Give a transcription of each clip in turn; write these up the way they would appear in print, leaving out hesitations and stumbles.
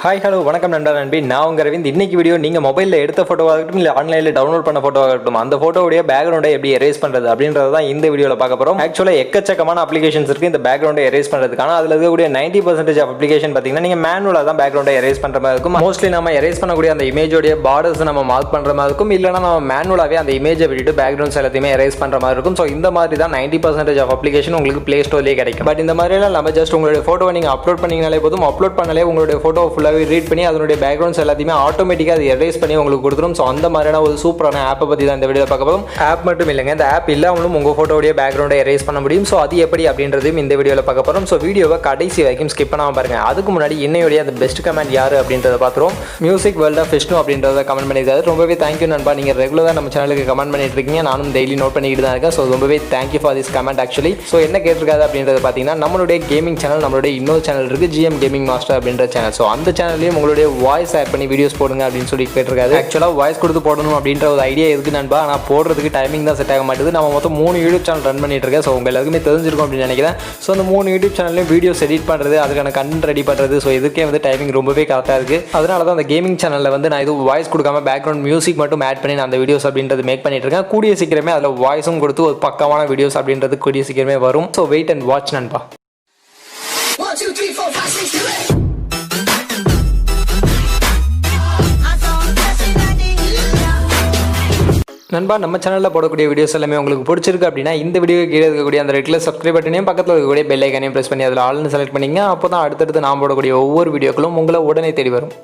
Hi hello வணக்கம் நண்பா நண்பி நான் உங்கள் அரவிந்த். இன்னைக்கு வீடியோ நீங்கள் மொபைலில் எடுத்த ஃபோட்டோவாகட்டும் இல்லை ஆன்லைனில் டவுன்லோட் பண்ண ஃபோட்டோவாகட்டும் அந்த ஃபோட்டோடைய பேக்ரவுண்டை எப்படி எரேஸ் பண்ணுறது அப்படின்றது தான் இந்த வீடியோவில் பார்க்க போகிறோம். ஆக்சுவலாக எக்கச்சக்கமான அப்ளிகேஷன்ஸ் இருக்குது இந்த பேக்ரவுண்டை எரேஸ் பண்ணுறதுக்கான. அதில் இருக்கக்கூடிய 90% ஆஃப் அப்ளிகேஷன் பார்த்தீங்கன்னா நீங்கள் மேனுவலாக தான் பேக்ரவுண்டை எரேஸ் பண்ணுற மாதிரி இருக்கும். மோஸ்ட்லி நம்ம எரேஸ் பண்ணக்கூடிய அந்த இமேஜோடைய பார்டர்ஸ் நம்ம மார்க் பண்ணுற மாதிரி இருக்கும், இல்லைனா நம்ம மேனுவலாகவே அந்த இமேஜை விட்டுட்டு பேக்ரவுண்ட்ஸ் எல்லாத்தையுமே எரேஸ் பண்ணுற மாதிரி இருக்கும். ஸோ இந்த மாதிரி தான் 90% ஆஃப் அப்ளிகேஷன் உங்களுக்கு ப்ளே ஸ்டோர்லேயே கிடைக்கும். பட் இந்த மாதிரிலாம் நம்ம ஜஸ்ட் உங்களுடைய ஃபோட்டோவை நீங்கள் அப்லோட் பண்ணிங்கனாலே போதும். அப்லோட் பண்ணாலே உங்களுடைய ஃபோட்டோ ஃபுல்லாகவே ரீட் பண்ணி அதனுடைய பேக்ரவுண்ட்ஸ் எல்லாத்தையுமே ஆட்டோமேட்டிக்காக அது எரேஸ் பண்ணி உங்களுக்கு கொடுத்துரும். ஸோ அந்த மாதிரியான ஒரு சூப்பரான ஆப்பை பற்றி தான் இந்த வீடியோ பார்க்க போகிறோம். ஆப் மட்டும் இல்லைங்க, இந்த ஆப் இல்லாமலும் உங்கள் ஃபோட்டோடைய பேக்ரவுண்டை எரேஸ் பண்ண முடியும். ஸோ அது எப்படி அப்படின்றதையும் இந்த வீடியோவில் பார்க்க போகிறோம். ஸோ வீடியோவை கடைசி வரைக்கும் ஸ்கிப் பண்ணாமல் பாருங்கள். அதுக்கு முன்னாடி என்னையோடைய அந்த பெஸ்ட் கமெண்ட் யார் அப்படின்றத பார்த்துருவோம். மியூசிக் வேர்ல்ட் ஆஃப் விஷ்ணு அப்படின்றத கமெண்ட் பண்ணியிருக்காரு. ரொம்பவே தேங்க்யூ நண்பா, நீங்கள் ரெகுலராக நம்ம சேனலுக்கு கமெண்ட் பண்ணிட்டு இருக்கீங்க. நானும் டெய்லி நோட் பண்ணிட்டு தான் இருக்கேன். ஸோ ரொம்பவே thank you for this comment actually. So என்ன கேட்டிருக்காது அப்படின்றது பார்த்தீங்கன்னா, நம்மளுடைய கேமிங் சேனல், நம்மளுடைய இன்னொரு சேனல் இருக்குது ஜிஎம் கேமிங் மாஸ்டர் அப்படின்ற சேனல். ஸோ அந்த சேனல்லையும் உங்களுடைய வாய்ஸ் ஆட் பண்ணி வீடியோஸ் போடுங்க அப்படின்னு சொல்லி கேட்டிருக்காரு. ஆக்சுவலாக வாய்ஸ் கொடுத்து போடணும் அப்படின்ற ஒரு ஐடியா இருக்கு நண்பா, ஆனால் போடுறதுக்கு டைமிங் தான் செட் ஆக மாட்டேது. நம்ம மொத்தம் 3 யூடியூப் சேனல் ரன் பண்ணிட்டு இருக்கேன். ஸோ உங்க எல்லாருக்குமே தெரிஞ்சிருக்கும் அப்படின்னு நினைக்கிறேன். ஸோ அந்த 3 யூடியூப் சேனல்லையும் வீடியோஸ் எடிட் பண்ணுறது, அதுக்கான கண்டென்ட் ரெடி பண்ணுறது, ஸோ இதுக்கே டைமிங் ரொம்பவே கரெக்டாக இருக்குது. அதனால தான் அந்த கேமிங் சேனலில் நான் இது வாய்ஸ் கொடுக்காம பேக்ரவுண்ட் மியூசிக் மட்டும் ஆட் பண்ணி நான் அந்த வீடியோஸ் அப்படின்றது மேக் பண்ணிட்டு இருக்கேன். கூடிய சீக்கிரமே அதில் வாய்ஸும் கொடுத்து ஒரு பக்கமான வீடியோஸ் அப்படின்றது கூடிய சீக்கிரமே வரும். ஸோ வெயிட் அண்ட் வாட்ச் நண்பா. நண்பா, நம்ம சேனலில் போடக்கூடிய வீடியோஸ் எல்லாமே உங்களுக்கு பிடிச்சிருக்கு அப்படின்னா இந்த வீடியோ கீழே இருக்கக்கூடிய அந்த ரெட்டில் சப்ஸ்கிரைப் பட்டனையும் பக்கத்தில் இருக்கக்கூடிய பெல் ஐக்கானையும் ப்ரெஸ் பண்ணி அதில் ஆல்னு செலக்ட் பண்ணிங்க. அப்போ தான் அடுத்தடுத்து நான் போடக்கூடிய ஒவ்வொரு வீடியோக்களும் உங்களை உடனே தேடி வரும்.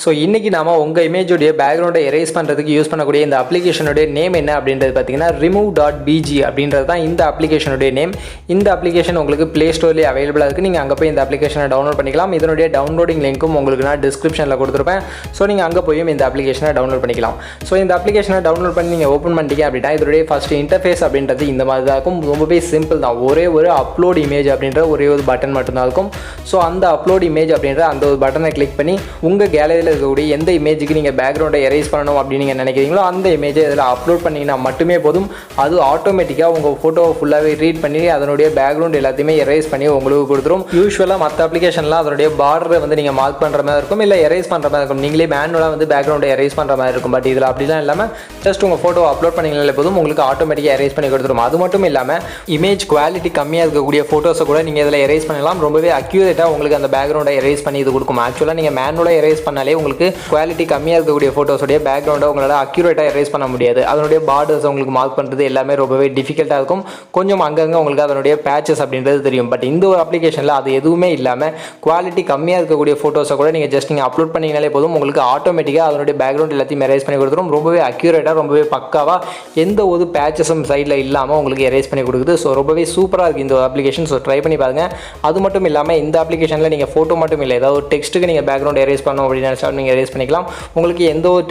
ஸோ இன்றைக்கி நாம் உங்கள் இமேஜோடைய பேக்ரவுண்டை எரேஸ் பண்ணுறதுக்கு யூஸ் பண்ணக்கூடிய இந்த அப்ளிகேஷனுடைய நேம் என்ன அப்படின்றது பார்த்தீங்கன்னா remove.bg அப்படின்றது தான் இந்த அப்ளிகேஷனுடைய நேம். இந்த அப்ளிகேஷன் உங்களுக்கு ப்ளே ஸ்டோர்லேயே அவைலபிளாக இருக்குது. நீங்கள் அங்கே போய் இந்த அப்ளிகேஷனை டவுன்லோட் பண்ணிக்கலாம். இதனுடைய டவுன்லோடிங் லிங்க்கும் உங்களுக்கு நான் டிஸ்கிரிப்ஷனில் கொடுத்துருப்பேன். ஸோ நீங்கள் அங்கே போய் இந்த அப்ளிகேஷனை டவுன்லோட் பண்ணிக்கலாம். ஸோ இந்த அப்ளிகேஷனை டவுன்லோட் பண்ணி நீங்கள் ஓப்பன் பண்ணிட்டீங்க அப்படின்னா இதனுடைய ஃபஸ்ட் இன்டர்ஃபேஸ் அப்படின்றது இந்த மாதிரி தான் இருக்கும். ரொம்பவே சிம்பிள் தான். ஒரே ஒரு அப்லோட் இமேஜ் அப்படின்ற ஒரே ஒரு பட்டன் மட்டும்தான் இருக்கும். ஸோ அந்த அப்லோட் இமேஜ் அப்படின்ற அந்த ஒரு பட்டனை கிளிக் பண்ணி உங்கள் கேலரியில் இருக்கக்கூடிய எந்த இமேஜுக்கு நீங்கள் பேக்ரவுண்டை எரேஸ் பண்ணணும் அப்படின்னு நீங்கள் நினைக்கிறீங்களோ அந்த இமேஜை இதில் அப்லோட் பண்ணிங்கன்னா மட்டுமே போதும். அது ஆட்டோமேட்டிக்காக உங்கள் ஃபோட்டோவை ஃபுல்லாகவே ரீட் பண்ணி அதனுடைய பேக்ரவுண்ட் எல்லாத்தையுமே எரேஸ் பண்ணி உங்களுக்கு கொடுத்துரும். யூஸ்வலாக மற்ற அப்ளிகேஷன்லாம் அதனுடைய பார்டரை நீங்கள் மார்க் பண்ணுற மாதிரி இருக்கும், இல்லை எரேஸ் பண்ணுற மாதிரி இருக்கும். நீங்களே மேனுவலாக பேக்ரவுண்டை எரேஸ் பண்ணுற மாதிரி இருக்கும். பட் இதில் அப்படிலாம் இல்லாமல் ஜஸ்ட் உங்கள் ஃபோட்டோ அப்லோட் பண்ணிங்கனாலே போதும், உங்களுக்கு ஆட்டோமேட்டிக்காக எரேஸ் பண்ணி கொடுத்துரும். அது மட்டும் இல்லாமல் இமேஜ் குவாலிட்டி கம்மியாக இருக்கக்கூடிய ஃபோட்டோஸை கூட நீங்கள் இதில் எரேஸ் பண்ணலாம். ரொம்பவே அக்யூரேட்டாக உங்களுக்கு அந்த பேக்ரவுண்டை எரேஸ் பண்ணி இது கொடுக்கும். ஆக்சுவலாக நீங்கள் மேனுவலாக எரேஸ் பண்ணாலே உங்களுக்கு குவாலிட்டி கம்மியாக இருக்கக்கூடிய ஃபோட்டோஸோடைய பேக்ரவுண்டை உங்களால் அக்யூரேட்டாக எரேஸ் பண்ண முடியாது. அதனுடைய பார்டர்ஸ் உங்களுக்கு மார்க் பண்ணுறது எல்லாமே ரொம்பவே டிஃபிகல்ட்டாக இருக்கும். கொஞ்சம் அங்கங்கே உங்களுக்கு அதனுடைய பேச்சஸ் அப்படின்றது தெரியும். பட் இந்த ஒரு அப்ளிகேஷனில் அது எதுவுமே இல்லாமல் குவாலிட்டி கம்மியாக இருக்கக்கூடிய ஃபோட்டோஸை கூட நீங்கள் அப்லோட் பண்ணிங்கனாலே போதும், உங்களுக்கு ஆட்டோமேட்டிக்காக அதனுடைய பேக்ரவுண்ட் எல்லாத்தையும் எரேஸ் பண்ணி கொடுத்துரும். ரொம்பவே அக்யூரேட்டாக ரொம்பவே பக்காவாக எந்த ஒரு பேச்சஸும் சைடில் இல்லாமல் உங்களுக்கு எரேஸ் பண்ணி கொடுக்குது. ஸோ ரொம்பவே சூப்பராக இருக்குது இந்த அப்ளிகேஷன். ஸோ ட்ரை பண்ணி பாருங்கள். அது மட்டும் இல்லாமல் இந்த அப்ளிகேஷனில் நீங்கள் ஃபோட்டோ மட்டும் இல்லை, ஏதாவது ஒரு டெக்ஸ்ட்டுக்கு நீங்கள் பேக்ரவுண்ட் எரேஸ் பண்ணணும் அப்படின்னு நினச்சாலும் நீங்கள் எரேஸ் பண்ணிக்கலாம். உங்களுக்கு எந்த ஒரு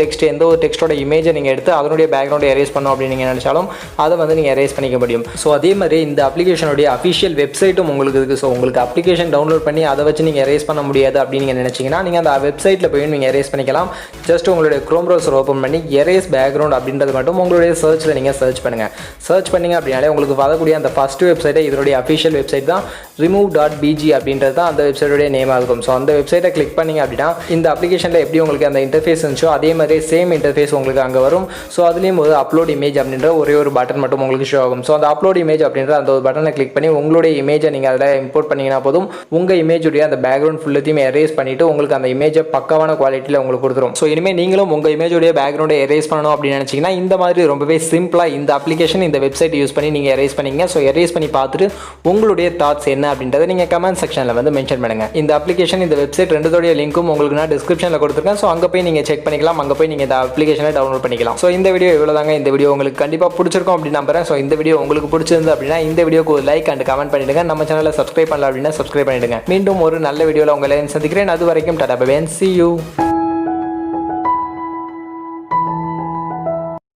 டெக்ஸ்ட்டோட இமேஜை நீங்கள் எடுத்து அதனுடைய பேக்ரவுண்டை எரேஸ் பண்ணணும் அப்படின்னு நீங்கள் நினச்சாலும் அதை நீங்கள் எரேஸ் பண்ணிக்க முடியும். ஸோ அதே மாதிரி இந்த அப்ளிகேஷனுடைய அஃபிஷியல் வெப்சைட்டும் உங்களுக்கு இருக்குது. ஸோ உங்களுக்கு அப்ளிகேஷன் டவுன்லோட் பண்ணி அதை வச்சு நீங்கள் எரேஸ் பண்ண முடியாது அப்படின்னு நீங்கள் நினச்சிங்கன்னா நீங்கள் அந்த வெப்சைட்டில் போய் நீங்கள் எரேஸ் பண்ணிக்கலாம். ஜஸ்ட் உங்களுடைய க்ரோம் ப்ரௌசர் ஓப்பன் பண்ணி எரேஸ் பேக்ரவுண்ட் அப்படின்றது மட்டும் உங்களுடைய சர்ச்சில் நீங்கள் சர்ச் பண்ணுங்கள். சர்ச் பண்ணிங்க அப்படின்னாலே உங்களுக்கு வரக்கூடிய அந்த ஃபஸ்ட் வெப்சைட்டை இதனுடைய அஃபிஷியல் வெப்சைட் தான் remove.bg அப்படின்றது தான் அந்த வெப்சைட்டோடைய நேமாக இருக்கும். ஸோ அந்த வெப்சைட்டை கிளிக் பண்ணிங்க அப்படின்னா இந்த அப்ளிகேஷனில் எப்படி உங்களுக்கு அந்த இன்டர்ஃபேஸ் இருந்துச்சோ அதே மாதிரி சேம் இன்டர்ஃபேஸ் உங்களுக்கு அங்கே வரும். ஸோ அதுலேயும் ஒரு அப்லோட் இமேஜ் அப்படின்ற ஒரே ஒரு பட்டன் மட்டும் உங்களுக்கு ஷோ ஆகும். ஸோ அந்த அப்லோட் இமேஜ் அப்படின்ற அந்த ஒரு பட்டனை கிளிக் பண்ணி உங்களுடைய இமேஜை நீங்கள் அதில் இம்போர்ட் பண்ணிங்கன்னா போதும், உங்கள் இமேஜுடைய அந்த பேக்ரவுண்ட் ஃபுல்லத்தையும் எரேஸ் பண்ணிவிட்டு உங்களுக்கு அந்த இமேஜை பக்கவான குவாலிட்டியில் உங்களுக்கு கொடுத்துரும். ஸோ இனிமேல் நீங்களும் உங்கள் இமேஜுடைய பேக்ரவுண்டை எரேஸ் பண்ணணும் அப்படின்னு நினச்சிங்கன்னா இந்த மாதிரி ரொம்பவே சிம்பிளாக இந்த அப்ளிகேஷன் இந்த வெப்சைட் யூஸ் பண்ணி நீங்கள் எரேஸ் பண்ணிங்க. ஸோ எரேஸ் பண்ணி பார்த்துட்டு உங்களுடைய தாட்ஸ் என்ன அப்படின்றத நீங்கள் கமெண்ட் செக்ஷனில் மென்ஷன் பண்ணுங்கள். இந்த அப்ளிகேஷன் இந்த வெப்சைட் ரெண்டுத்தோடைய லிங்க்கும் உங்களுக்கு நான் டிஸ்கிரிப்ஷனில் கொடுத்துருக்கேன். ஸோ அங்கே போய் நீங்கள் செக் பண்ணிக்கலாம். அங்கே போய் நீங்கள் இந்த அப்ளிகேஷனை டவுன்லோட் பண்ணிக்கலாம். ஸோ இந்த வீடியோ இவ்வளோதாங்க. இந்த வீடியோ உங்களுக்கு கண்டிப்பாக பிடிச்சிருக்கும் அப்படின்னு நம்புறேன். ஸோ இந்த வீடியோ உங்களுக்கு பிடிச்சிருந்து அப்படின்னா இந்த வீடியோக்கு ஒரு லைக் அண்ட் கமெண்ட் பண்ணிடுங்க. நம்ம சேனலை சப்ஸ்கிரைப் பண்ணல அப்படின்னா சப்ஸ்கிரைப் பண்ணிடுங்க. மீண்டும் ஒரு நல்ல வீடியோவில் உங்களை சந்திக்கிறேன். அது வரைக்கும் tata bye bye. See you.